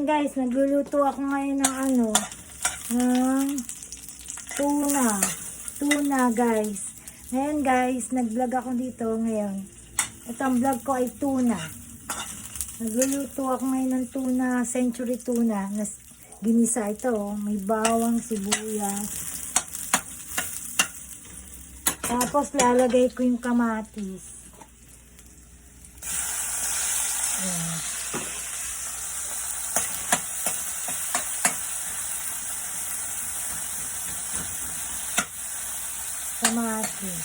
Ayan guys, nagluluto ako ngayon ng ng tuna. Tuna guys. Ngayon guys, nag-vlog ako dito ngayon. Itong vlog ko ay tuna. Nagluluto ako ngayon ng tuna, century tuna. Na ginisa ito. May bawang, sibuyas. Tapos lalagay ko yung kamatis. Ayan. Kamatis.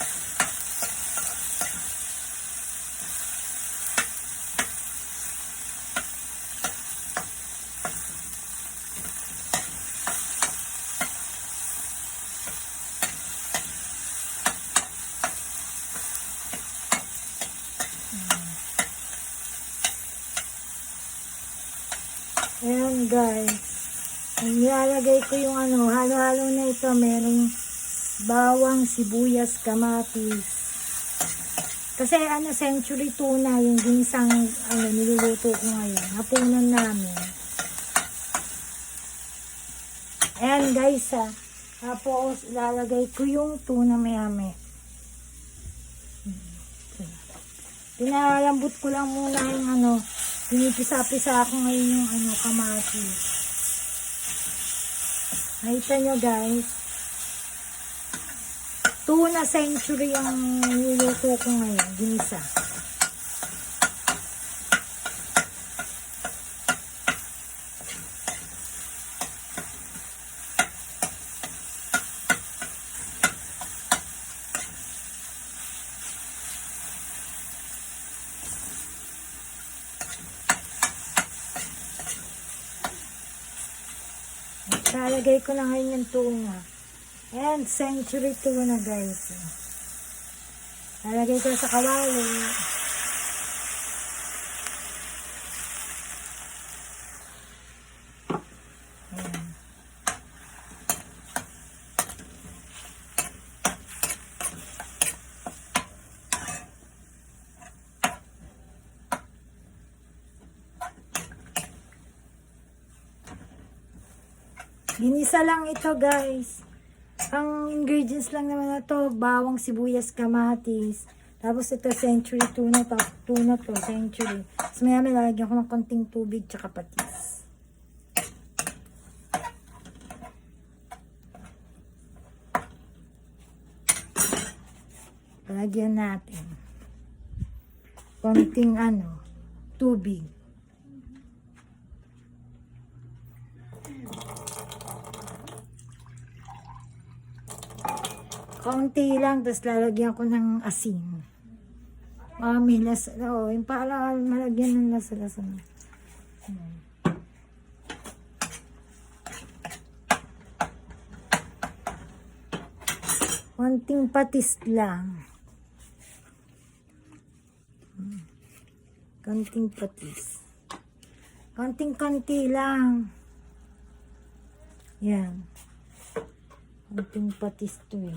Ayan guys. Nilalagay ko yung halo-halo na ito. Merong bawang, sibuyas, kamatis. Kasi century tuna yung ginisang niluluto ko ngayon. Hapunan namin. Ayan guys Tapos ilalagay ko yung tuna mayami. Pinalambot ko lang muna yung pinipisa-pisa ako ngayon yung kamatis. Nakita nyo guys. Tuna century ang niluluto ko ngayon. Ginisa. Lalagay ko na ngayon yung tuna. Ayan, century tuna guys. Lalagay ko sa kawali. Ayan. Ginisa lang ito guys. Ang ingredients lang naman na to, bawang, sibuyas, kamatis. Tapos ito century tuna to, century. Tapos maya lalagyan ko ng konting tubig tsaka patis. Lagyan natin konting tubig. Kaunti lang, tapos lalagyan ko ng asin. May lasa. Yung para malagyan ng lasa-lasa. Konting patis lang. Konting patis. Konting-konti lang. Yan. Konting patis to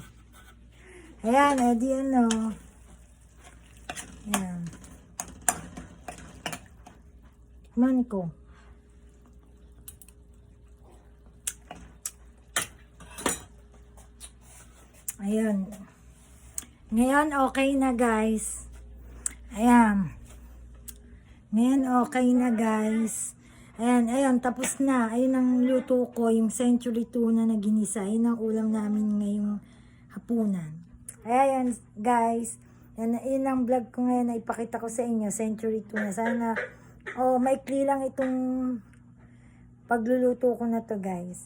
Ayan, edi Ayan. Man ko. Ayan. Ngayon, okay na guys. Ayan. Ngayon, okay na guys. Ayan, tapos na. Ayun ang luto ko, yung century tuna na ginisa. Ayun ang ulam namin ngayong hapunan. Ayan guys, yun ang vlog ko ngayon na ipakita ko sa inyo, century tuna. Sana, maikli lang itong pagluluto ko na to guys.